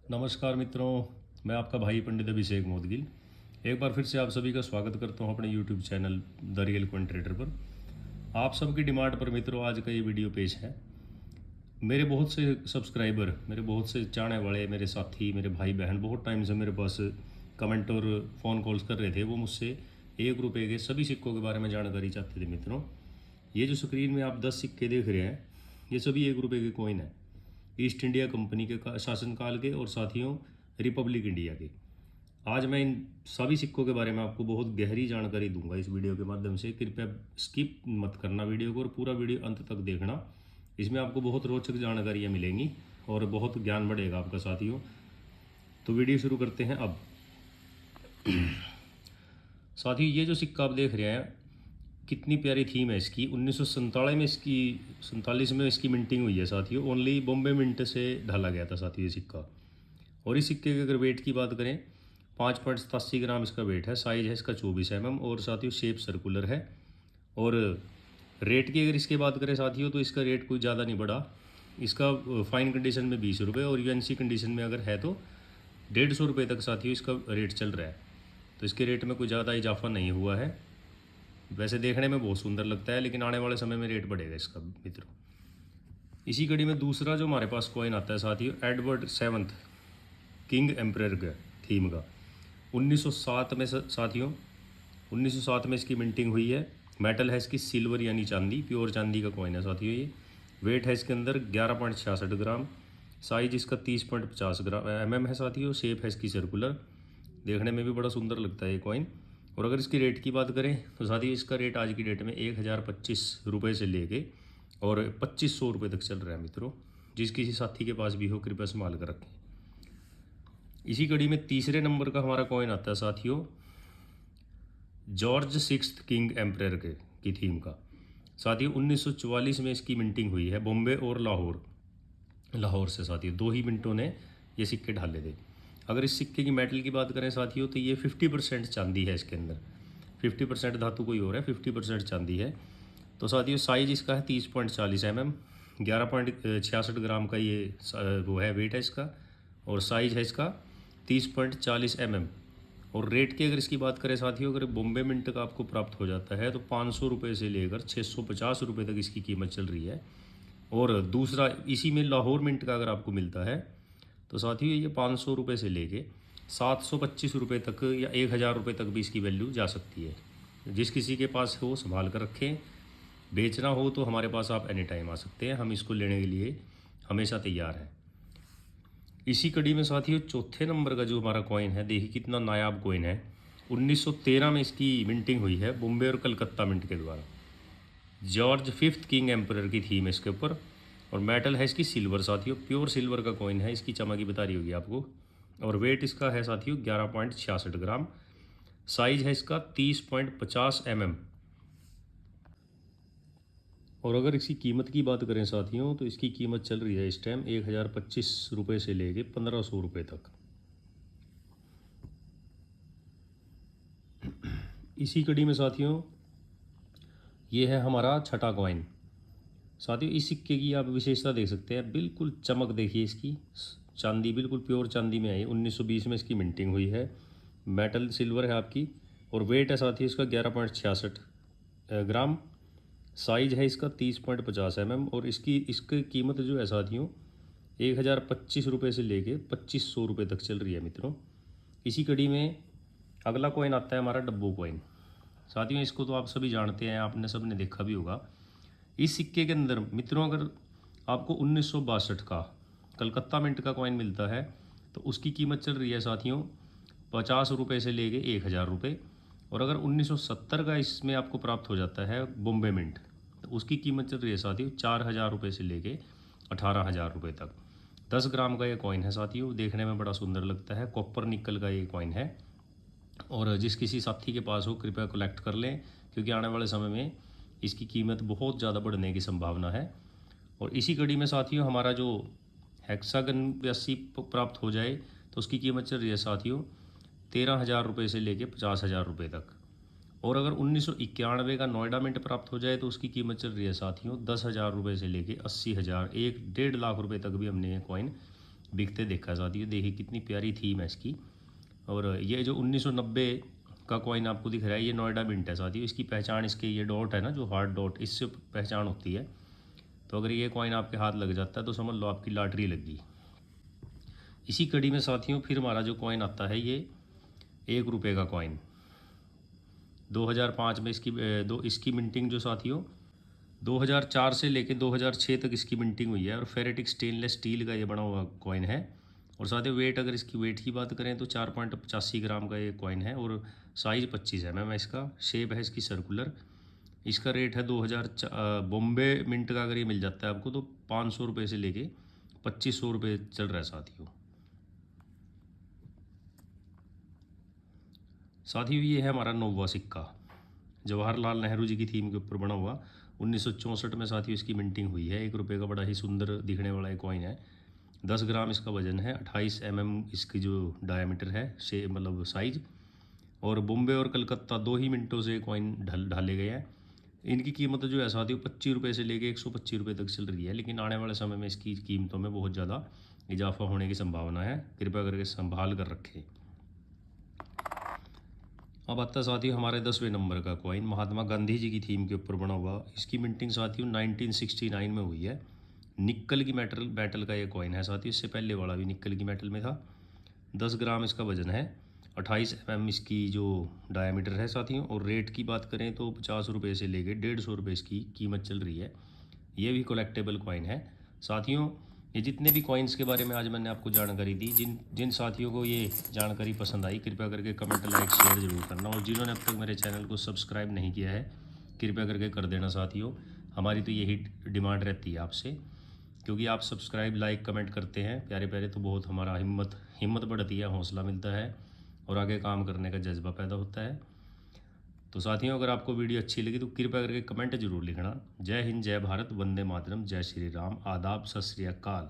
नमस्कार मित्रों, मैं आपका भाई पंडित अभिषेक मोदगिल एक बार फिर से आप सभी का स्वागत करता हूं अपने YouTube channel the real coin trader पर। आप सबकी डिमांड पर मित्रों आज का ये वीडियो पेश है। मेरे बहुत से सब्सक्राइबर, मेरे बहुत से चाहने वाले, मेरे साथी, मेरे भाई बहन बहुत टाइम से मेरे पास कमेंट और फ़ोन कॉल्स कर रहे थे। वो मुझसे 1 रुपये के सभी सिक्कों के बारे में जानकारी चाहते थे। मित्रों, ये जो स्क्रीन में आप 10 सिक्के देख रहे हैं, ये सभी 1 रुपये के कॉइन है, ईस्ट इंडिया कंपनी के शासनकाल के और साथियों रिपब्लिक इंडिया के। आज मैं इन सभी सिक्कों के बारे में आपको बहुत गहरी जानकारी दूंगा इस वीडियो के माध्यम से। कृपया स्किप मत करना वीडियो को और पूरा वीडियो अंत तक देखना। इसमें आपको बहुत रोचक जानकारियाँ मिलेंगी और बहुत ज्ञान बढ़ेगा आपका साथियों। तो वीडियो शुरू करते हैं अब। साथियों, ये जो सिक्का आप देख रहे हैं, कितनी प्यारी थीम है इसकी। 1947 में इसकी 47 में इसकी मिंटिंग हुई है साथियों। ओनली बॉम्बे मिंट से ढाला गया था साथियों ये सिक्का। और इस सिक्के के अगर वेट की बात करें, 5.87 ग्राम इसका वेट है। साइज है इसका 24 mm और साथियों शेप सर्कुलर है। और रेट की अगर इसकी बात करें साथियों, तो इसका रेट कोई ज़्यादा नहीं बढ़ा। इसका फाइन कंडीशन में 20 रुपये और यूएनसी कंडीशन में अगर है तो 150 रुपये तक साथियों इसका रेट चल रहा है। तो इसके रेट में कोई ज़्यादा इजाफा नहीं हुआ है। वैसे देखने में बहुत सुंदर लगता है, लेकिन आने वाले समय में रेट बढ़ेगा इसका मित्रों। इसी कड़ी में दूसरा जो हमारे पास कॉइन आता है साथियों, एडवर्ड सेवंथ किंग एम्परर का थीम का, 1907 में साथियों 1907 में इसकी मिंटिंग हुई है। मेटल है इसकी सिल्वर यानी चांदी, प्योर चांदी का कॉइन है साथियों ये। वेट है इसके अंदर 11.66 ग्राम। साइज इसका 30.50 mm है साथियों। शेप है इसकी सर्कुलर। देखने में भी बड़ा सुंदर लगता है ये कॉइन। और अगर इसकी रेट की बात करें तो साथियों इसका रेट आज की डेट में 1025 रुपये से लेके और 2500 रुपये तक चल रहा है मित्रों। जिस किसी साथी के पास भी हो कृपया संभाल कर रखें। इसी कड़ी में तीसरे नंबर का हमारा कॉइन आता है साथियों, जॉर्ज 6th किंग एम्परर के की थीम का। साथियों 1944 में इसकी मिंटिंग हुई है, बॉम्बे और लाहौर से साथियों। 2 ही मिनटों ने ये सिक्के ढाले थे। अगर इस सिक्के की मेटल की बात करें साथियों, तो ये 50% चांदी है इसके अंदर। 50% धातु कोई और है, 50% चांदी है। तो साथियों साइज इसका है 30.40 mm। 11.66 ग्राम का ये वो है वेट है इसका। और साइज है इसका 30.40 mm। और रेट की अगर इसकी बात करें साथियों, अगर बॉम्बे मिंट का आपको प्राप्त हो जाता है तो 500 रुपये से लेकर 650 रुपये तक इसकी कीमत चल रही है। और दूसरा इसी में लाहौर मिंट का अगर आपको मिलता है तो साथियों ये 500 रुपये से लेके 725 रुपये तक या 1000 रुपये तक भी इसकी वैल्यू जा सकती है। जिस किसी के पास हो संभाल कर रखें। बेचना हो तो हमारे पास आप एनी टाइम आ सकते हैं, हम इसको लेने के लिए हमेशा तैयार हैं। इसी कड़ी में साथियों चौथे नंबर का जो हमारा कॉइन है, देखिए कितना नायाब कॉइन है। 1913 में इसकी मिंटिंग हुई है, बॉम्बे और कलकत्ता मिंट के द्वारा। जॉर्ज 5th किंग एम्परर की थीम है इसके ऊपर। और मेटल है इसकी सिल्वर साथियों, प्योर सिल्वर का कॉइन है। इसकी चमक ही बता रही होगी आपको। और वेट इसका है साथियों 11.66 ग्राम। साइज है इसका 30.50 mm। और अगर इसकी कीमत की बात करें साथियों, तो इसकी कीमत चल रही है इस टाइम 1025 रुपये से लेके 1500 रुपये तक। इसी कड़ी में साथियों ये है हमारा छठा कॉइन। साथियों इस सिक्के की आप विशेषता देख सकते हैं, बिल्कुल चमक देखिए इसकी। चांदी बिल्कुल प्योर चांदी में है। 1920 में इसकी मिंटिंग हुई है। मेटल सिल्वर है आपकी। और वेट है साथियों इसका 11.66 ग्राम। साइज है इसका 30.50 mm। और इसकी कीमत जो है साथियों 1025 रुपये से लेके 2500 रुपये तक चल रही है मित्रों। इसी कड़ी में अगला कॉइन आता है हमारा डब्बो कॉइन। साथियों इसको तो आप सभी जानते हैं, आपने सब ने देखा भी होगा। इस सिक्के के अंदर मित्रों अगर आपको 1962 का कलकत्ता मिंट का कॉइन मिलता है तो उसकी कीमत चल रही है साथियों 50 रुपये से लेके 1000 रुपये। और अगर 1970 का इसमें आपको प्राप्त हो जाता है बॉम्बे मिंट, तो उसकी कीमत चल रही है साथियों 4000 रुपये से लेके 18000 रुपये तक। 10 ग्राम का ये कॉइन है साथियों। देखने में बड़ा सुंदर लगता है। कॉपर निकल का ये कॉइन है। और जिस किसी साथी के पास हो कृपया कलेक्ट कर लें, क्योंकि आने वाले समय में इसकी कीमत बहुत ज़्यादा बढ़ने की संभावना है। और इसी कड़ी में साथियों हमारा जो हेक्सागन 82 प्राप्त हो जाए तो उसकी कीमत चल रही है साथियों 13,000 रुपये से लेके 50,000 रुपये तक। और अगर 1991 का नोएडा मिंट प्राप्त हो जाए तो उसकी कीमत चल रही है साथियों 10,000 रुपये से लेके 80,000, 1.5 लाख रुपये तक भी हमने ये कॉइन बिकते देखा साथियों। देखिए कितनी प्यारी थीम है इसकी। और ये जो 1990 का कॉइन आपको दिख रहा है, ये नोएडा मिंट है साथियों। इसकी पहचान इसके ये डॉट है ना, जो हार्ड डॉट, इससे पहचान होती है। तो अगर ये कॉइन आपके हाथ लग जाता है तो समझ लो आपकी लॉटरी लग गई। इसी कड़ी में साथियों फिर हमारा जो कॉइन आता है, ये 1 रुपये का कॉइन। 2005 में इसकी मिंटिंग जो साथियों 2004 से लेके 2006 तक इसकी मिंटिंग हुई है। और फेरेटिक स्टेनलेस स्टील का ये बना हुआ कॉइन है। और साथियों वेट, अगर इसकी वेट की बात करें तो 4.85 ग्राम का ये कॉइन है। और साइज़ 25 mm है इसका। शेप है इसकी सर्कुलर। इसका रेट है 2000 बॉम्बे मिंट का अगर ये मिल जाता है आपको तो 500 रुपये से लेके 2500 रुपये चल रहा है साथियों। साथियों ये है हमारा 9वां सिक्का, जवाहरलाल नेहरू जी की थीम के ऊपर बना हुआ। 1964 में साथियों इसकी मिंटिंग हुई है। 1 रुपये का बड़ा ही सुंदर दिखने वाला एक कॉइन है। 10 ग्राम इसका वजन है। 28 mm इसकी जो डायमीटर है, से मतलब साइज। और बॉम्बे और कलकत्ता 2 ही मिनटों से कॉइन ढाले गए हैं। इनकी कीमत जो है साथियों 25 रुपये से लेके 125 रुपये तक चल रही है। लेकिन आने वाले समय में इसकी कीमतों में बहुत ज़्यादा इजाफा होने की संभावना है। कृपया करके संभाल कर रखें। अब आता है साथियों हमारे 10वें नंबर का कॉइन, महात्मा गांधी जी की थीम के ऊपर बना हुआ। इसकी मिंटिंग साथियों 1969 में हुई है। निक्कल की मेटल का ये कॉइन है साथियों। इससे पहले वाला भी निक्कल की मेटल में था। 10 ग्राम इसका वजन है। 28 mm इसकी जो डायमीटर है साथियों। और रेट की बात करें तो 50 रुपये से लेके 150 रुपये इसकी कीमत चल रही है। ये भी कलेक्टेबल कॉइन है साथियों। ये जितने भी कॉइन्स के बारे में आज मैंने आपको जानकारी दी, जिन साथियों को ये जानकारी पसंद आई कृपया करके कमेंट, लाइक, शेयर जरूर करना। और जिन्होंने अब तक मेरे चैनल को सब्सक्राइब नहीं किया है कृपया करके कर देना साथियों। हमारी तो यही डिमांड रहती है आपसे, क्योंकि आप सब्सक्राइब, लाइक, कमेंट करते हैं प्यारे प्यारे, तो बहुत हमारा हिम्मत बढ़ती है, हौसला मिलता है और आगे काम करने का जज्बा पैदा होता है। तो साथियों अगर आपको वीडियो अच्छी लगी तो कृपया करके कमेंट जरूर लिखना। जय हिंद, जय भारत, वंदे मातरम, जय श्री राम, आदाब, सत श्री अकाल।